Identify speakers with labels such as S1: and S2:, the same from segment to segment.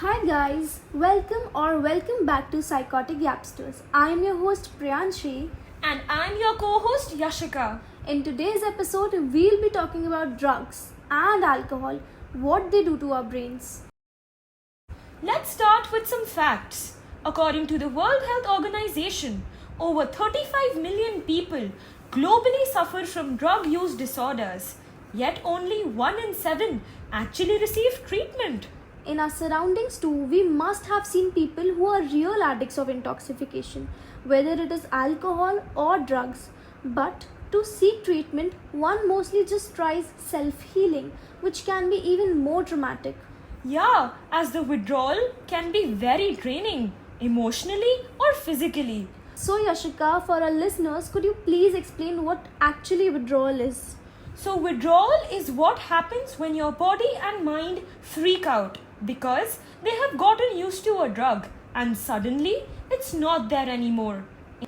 S1: Hi guys, welcome back to Psychotic Yapsters. I am your host Priyanshi.
S2: And I'm your co-host Yashika.
S1: In today's episode, we'll be talking about drugs and alcohol, what they do to our brains.
S2: Let's start with some facts. According to the World Health Organization, over 35 million people globally suffer from drug use disorders, yet only 1 in 7 actually receive treatment.
S1: In our surroundings too, we must have seen people who are real addicts of intoxication, whether it is alcohol or drugs. But to seek treatment, one mostly just tries self-healing, which can be even more traumatic.
S2: Yeah, as the withdrawal can be very draining, emotionally or physically.
S1: So Yashika, for our listeners, could you please explain what actually withdrawal is?
S2: So, withdrawal is what happens when your body and mind freak out because they have gotten used to a drug and suddenly it's not there anymore.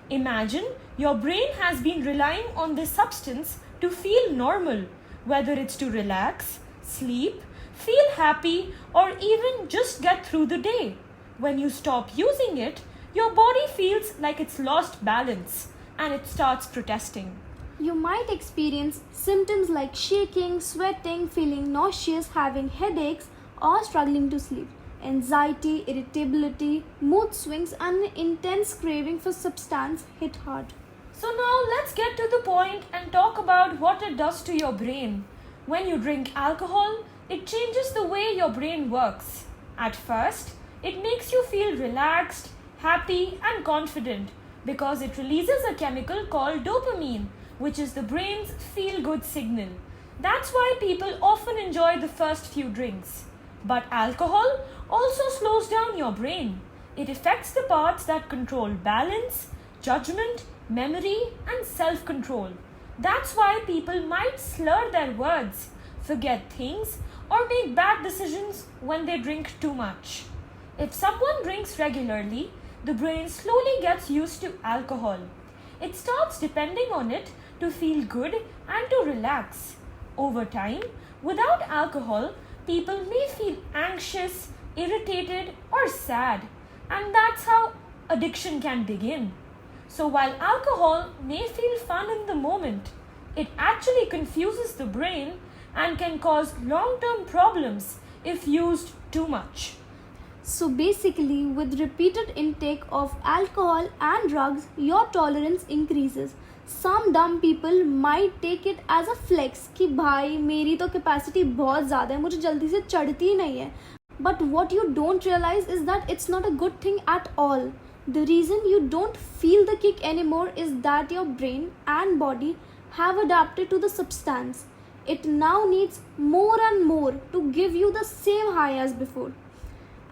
S2: Imagine your brain has been relying on this substance to feel normal, whether it's to relax, sleep, feel happy, or even just get through the day. When you stop using it, your body feels like it's lost balance and it starts protesting.
S1: You might experience symptoms like shaking, sweating, feeling nauseous, having headaches, or struggling to sleep. Anxiety, irritability, mood swings, and an intense craving for substance hit hard.
S2: So now let's get to the point and talk about what it does to your brain. When you drink alcohol, it changes the way your brain works. At first, it makes you feel relaxed, happy, and confident because it releases a chemical called dopamine, which is the brain's feel-good signal. That's why people often enjoy the first few drinks. But alcohol also slows down your brain. It affects the parts that control balance, judgment, memory, and self-control. That's why people might slur their words, forget things, or make bad decisions when they drink too much. If someone drinks regularly, the brain slowly gets used to alcohol. It starts depending on it to feel good and to relax. Over time, without alcohol, people may feel anxious, irritated, or sad, and that's how addiction can begin. So while alcohol may feel fun in the moment, it actually confuses the brain and can cause long-term problems if used too much.
S1: So basically, with repeated intake of alcohol and drugs, your tolerance increases. Some dumb people might take it as a flex कि भाई मेरी तो capacity बहुत ज़्यादा है मुझे जल्दी से चढ़ती ही नहीं है. But what you don't realize is that it's not a good thing at all. The reason you don't feel the kick anymore is that your brain and body have adapted to the substance. It now needs more and more to give you the same high as before.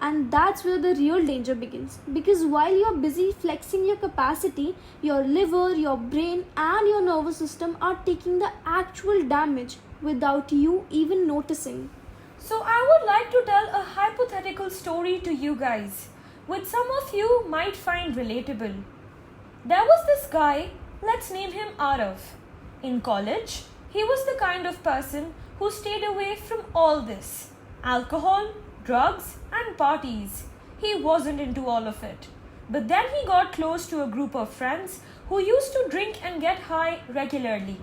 S1: And that's where the real danger begins. Because while you're busy flexing your capacity, your liver, your brain, and your nervous system are taking the actual damage without you even noticing.
S2: So I would like to tell a hypothetical story to you guys, which some of you might find relatable. There was this guy, let's name him Arav. In college, he was the kind of person who stayed away from all this. Alcohol, drugs, and parties. He wasn't into all of it. But then he got close to a group of friends who used to drink and get high regularly.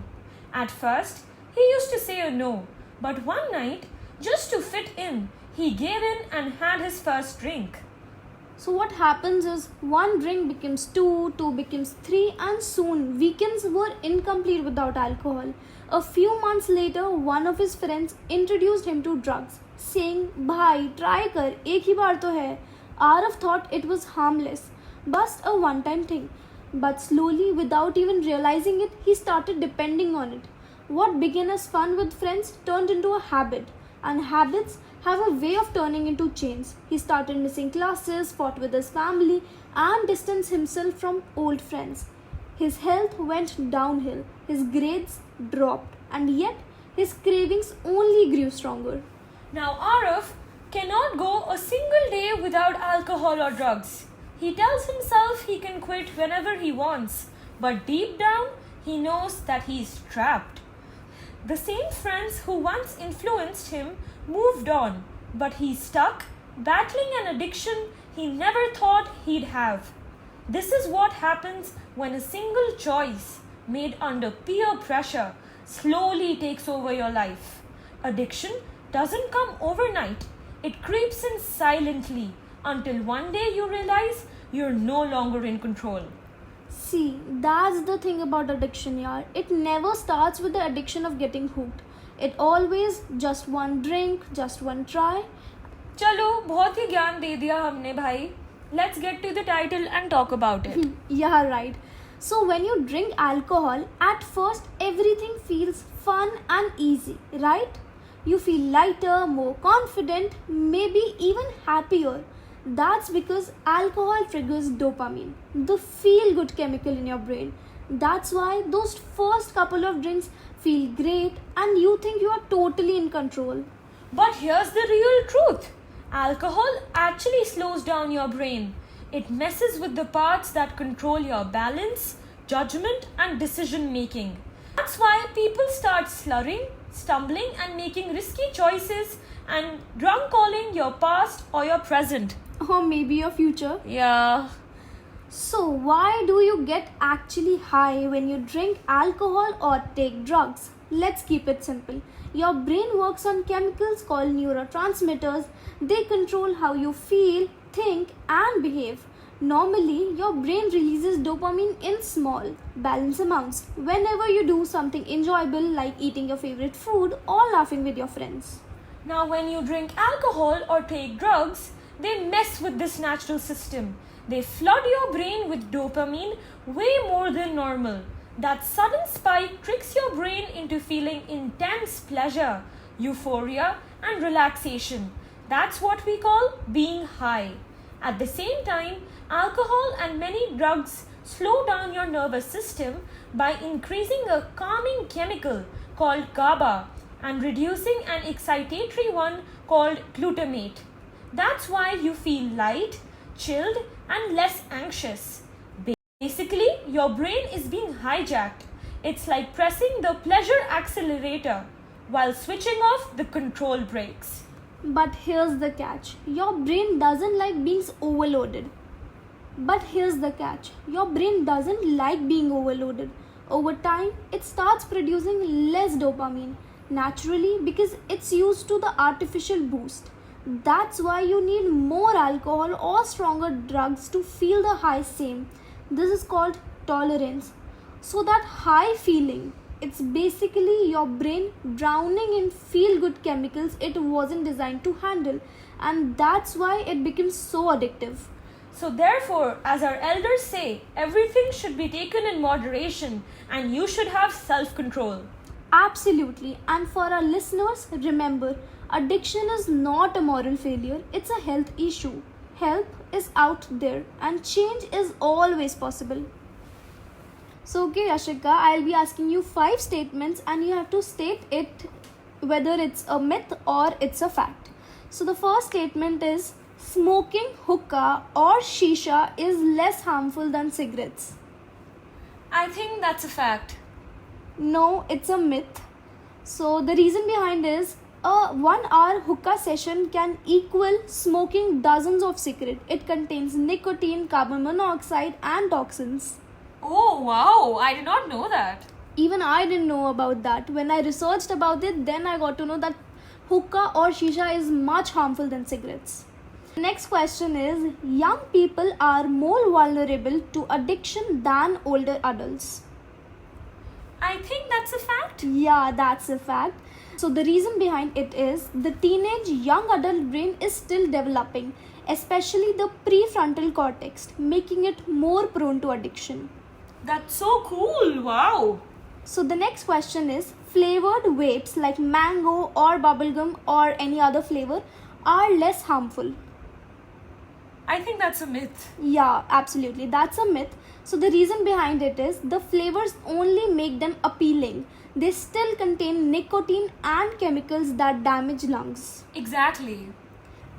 S2: At first, he used to say a no, but one night, just to fit in, he gave in and had his first drink.
S1: So what happens is one drink becomes two, two becomes three, and soon weekends were incomplete without alcohol. A few months later, one of his friends introduced him to drugs, saying, "Bhai, try kar, ek hi baar to hai." Arav thought it was harmless, just a one-time thing. But slowly, without even realizing it, he started depending on it. What began as fun with friends turned into a habit, and habits have a way of turning into chains. He started missing classes, fought with his family, and distanced himself from old friends. His health went downhill, his grades dropped, and yet his cravings only grew stronger.
S2: Now Arav cannot go a single day without alcohol or drugs. He tells himself he can quit whenever he wants, but deep down he knows that he is trapped. The same friends who once influenced him moved on, but he's stuck battling an addiction he never thought he'd have. This is what happens when a single choice made under peer pressure slowly takes over your life. Addiction doesn't come overnight. It creeps in silently until one day you realize you're no longer in control.
S1: See, that's the thing about addiction, yaar. It never starts with the addiction of getting hooked. It always just one drink, just one try.
S2: चलो बहुत ही ज्ञान दे दिया हमने भाई. Let's get to the title and talk about it.
S1: Yeah, right. So when you drink alcohol, at first everything feels fun and easy, right? You feel lighter, more confident, maybe even happier. That's because alcohol triggers dopamine, the feel-good chemical in your brain. That's why those first couple of drinks feel great and you think you are totally in control.
S2: But here's the real truth. Alcohol actually slows down your brain. It messes with the parts that control your balance, judgment, and decision making. That's why people start slurring, stumbling, and making risky choices and drunk calling your past or your present.
S1: Or maybe your future.
S2: Yeah.
S1: So why do you get actually high when you drink alcohol or take drugs? Let's keep it simple. Your brain works on chemicals called neurotransmitters. They control how you feel, think, and behave. Normally, your brain releases dopamine in small, balanced amounts whenever you do something enjoyable like eating your favorite food or laughing with your friends.
S2: Now, when you drink alcohol or take drugs, they mess with this natural system. They flood your brain with dopamine way more than normal. That sudden spike tricks your brain into feeling intense pleasure, euphoria, and relaxation. That's what we call being high. At the same time, alcohol and many drugs slow down your nervous system by increasing a calming chemical called GABA and reducing an excitatory one called glutamate. That's why you feel light, chilled, and less anxious. Basically, your brain is being hijacked. It's like pressing the pleasure accelerator while switching off the control brakes.
S1: But here's the catch. Your brain doesn't like being overloaded. Over time, it starts producing less dopamine naturally because it's used to the artificial boost. That's why you need more alcohol or stronger drugs to feel the high same. This is called tolerance. So that high feeling, it's basically your brain drowning in feel-good chemicals it wasn't designed to handle. And that's why it becomes so addictive.
S2: So therefore, as our elders say, everything should be taken in moderation and you should have self-control.
S1: Absolutely. And for our listeners, remember, addiction is not a moral failure, it's a health issue. Help is out there and change is always possible. So okay Yashika, I'll be asking you 5 statements and you have to state it whether it's a myth or it's a fact. So the first statement is smoking hookah or shisha is less harmful than cigarettes.
S2: I think that's a fact.
S1: No, it's a myth. So the reason behind is a 1-hour hookah session can equal smoking dozens of cigarettes. It contains nicotine, carbon monoxide and toxins.
S2: Oh wow, I did not know that.
S1: Even I didn't know about that. When I researched about it, then I got to know that hookah or shisha is much harmful than cigarettes. Next question is, young people are more vulnerable to addiction than older adults.
S2: I think that's a fact.
S1: Yeah, that's a fact. So the reason behind it is the teenage young adult brain is still developing, especially the prefrontal cortex, making it more prone to addiction.
S2: That's so cool. Wow.
S1: So the next question is, flavored vapes like mango or bubblegum or any other flavor are less harmful.
S2: I think that's a myth.
S1: Yeah, absolutely. That's a myth. So the reason behind it is the flavors only make them appealing. They still contain nicotine and chemicals that damage lungs.
S2: Exactly.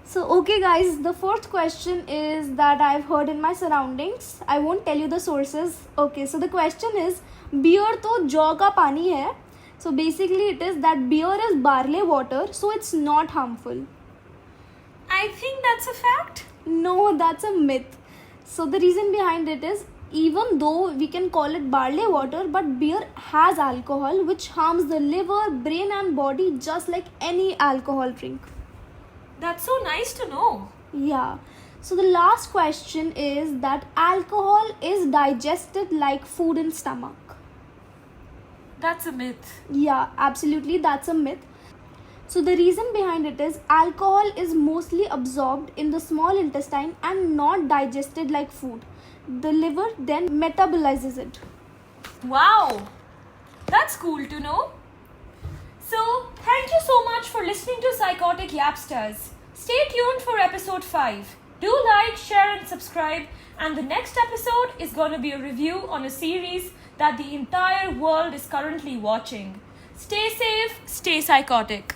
S1: So okay guys, the fourth question is that I've heard in my surroundings. I won't tell you the sources. Okay, so the question is, beer to jaw ka pani hai. So basically it is that beer is barley water, so it's not harmful.
S2: I think that's a fact.
S1: No, that's a myth. So the reason behind it is, even though we can call it barley water, but beer has alcohol which harms the liver, brain and body just like any alcohol drink.
S2: That's so nice to know.
S1: Yeah. So the last question is that alcohol is digested like food in stomach.
S2: That's a myth.
S1: Yeah, absolutely, that's a myth. So the reason behind it is alcohol is mostly absorbed in the small intestine and not digested like food. The liver then metabolizes it.
S2: Wow, that's cool to know. So, thank you so much for listening to Psychotic Yapsters. Stay tuned for episode 5. Do like, share and subscribe, and the next episode is going to be a review on a series that the entire world is currently watching. Stay safe, stay psychotic.